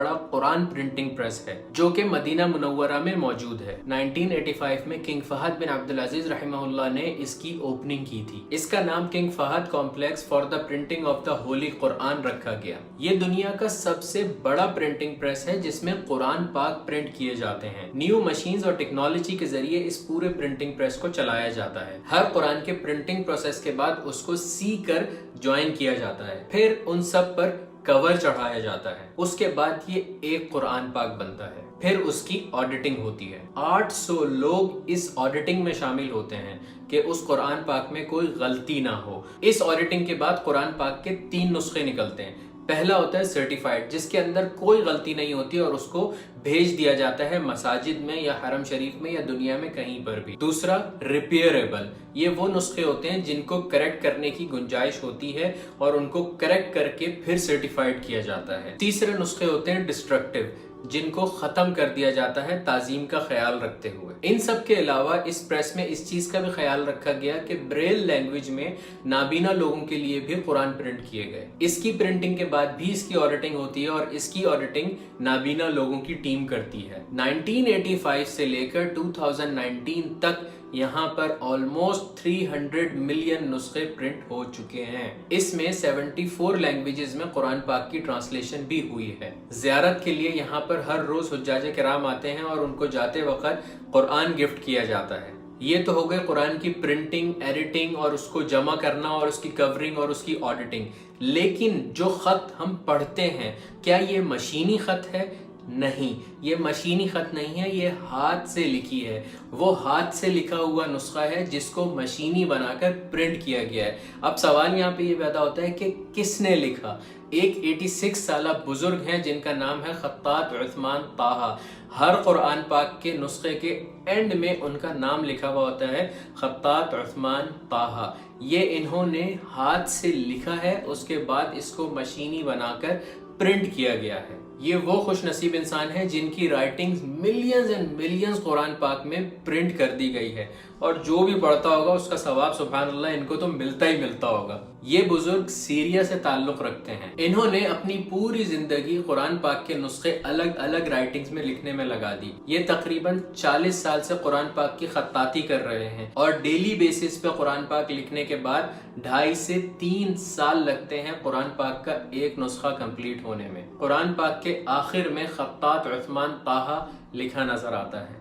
बड़ा Quran printing press है जो कि मदीना मुनव्वरा में मौजूद है। 1985 में king Fahd bin Abdul Aziz रहमहुल्लाह ने इसकी ओपनिंग की थी। इसका नाम king Fahd complex for the printing of the holy Quran रखा गया। ये दुनिया का सबसे बड़ा प्रिंटिंग प्रेस है जिसमें कुरान पाक प्रिंट किए जाते हैं। न्यू मशीन्स और टेक्नोलॉजी के जरिए इस पूरे प्रिंटिंग प्रेस को चलाया जाता है। हर कुरान के प्रिंटिंग प्रोसेस के बाद उसको सी कर ज्वाइन किया जाता है, फिर उन सब पर कवर चढ़ाया जाता है। उसके बाद ये एक कुरान पाक बनता है, फिर उसकी ऑडिटिंग होती है। 800 लोग इस ऑडिटिंग में शामिल होते हैं कि उस कुरान पाक में कोई गलती ना हो। इस ऑडिटिंग के बाद कुरान पाक के 3 नुस्खे निकलते हैं। पहला होता है सर्टिफाइड, जिसके अंदर कोई गलती नहीं होती और उसको भेज दिया जाता है मसाजिद में या हरम शरीफ में या दुनिया में कहीं पर भी। दूसरा रिपेयरेबल, ये वो नुस्खे होते हैं जिनको करेक्ट करने की गुंजाइश होती है और उनको करेक्ट करके फिर सर्टिफाइड किया जाता है। तीसरे नुस्खे होते हैं डिस्ट्रक्टिव, जिनको खत्म कर दिया जाता है ताजीम का ख्याल रखते हुए। इन सब के अलावा इस प्रेस में इस चीज का भी ख्याल रखा गया कि ब्रेल लैंग्वेज में नाबीना लोगों के लिए भी कुरान प्रिंट किए गए। इसकी प्रिंटिंग के बाद भी इसकी ऑडिटिंग होती है और इसकी ऑडिटिंग नाबीना लोगों की टीम करती है। 1985 से लेकर 2019 तक यहाँ पर ऑलमोस्ट 300 मिलियन नुस्खे प्रिंट हो चुके हैं। इसमें 74 लैंग्वेजेस में कुरान पाक की ट्रांसलेशन भी हुई है। ज़ियारत के लिए यहाँ पर हर रोज हुज्जाज किराम आते हैं और उनको जाते वक्त कुरान गिफ्ट किया जाता है। ये तो हो गए कुरान की प्रिंटिंग, एडिटिंग और उसको जमा करना और उसकी कवरिंग और उसकी ऑडिटिंग। लेकिन जो खत हम पढ़ते हैं, क्या ये मशीनी खत है? नहीं, ये मशीनी खत नहीं है, ये हाथ से लिखी है। वो हाथ से लिखा हुआ नुस्खा है जिसको मशीनी बनाकर प्रिंट किया गया है। अब सवाल यहाँ पे ये पैदा होता है कि किसने लिखा। एक 86 साला बुजुर्ग हैं जिनका नाम है खत्तात उस्मान ताहा। हर कुरान पाक के नुस्खे के एंड में उनका नाम लिखा हुआ होता है खत्तात उस्मान ताहा। ये इन्होंने हाथ से लिखा है, उसके बाद इसको मशीनी बनाकर प्रिंट किया गया है। ये वो खुश नसीब इंसान है जिनकी writings millions and millions Quran पाक में प्रिंट कर दी गई है और जो भी पढ़ता होगा उसका सवाब सुभान अल्लाह इनको तो मिलता ही मिलता होगा। ये बुजुर्ग सीरिया से ताल्लुक रखते हैं। इन्होंने अपनी पूरी जिंदगी कुरान पाक के नुस्खे अलग अलग राइटिंग्स में लिखने में लगा दी। ये तकरीबन 40 साल से कुरान पाक की खत्ताती कर रहे हैं और डेली बेसिस पे कुरान पाक लिखने के बाद 2.5 से 3 साल लगते हैं कुरान पाक का एक नुस्खा कंप्लीट होने में। कुरान पाक के आखिर में खत्तात उस्मान ताहा लिखा नजर आता है।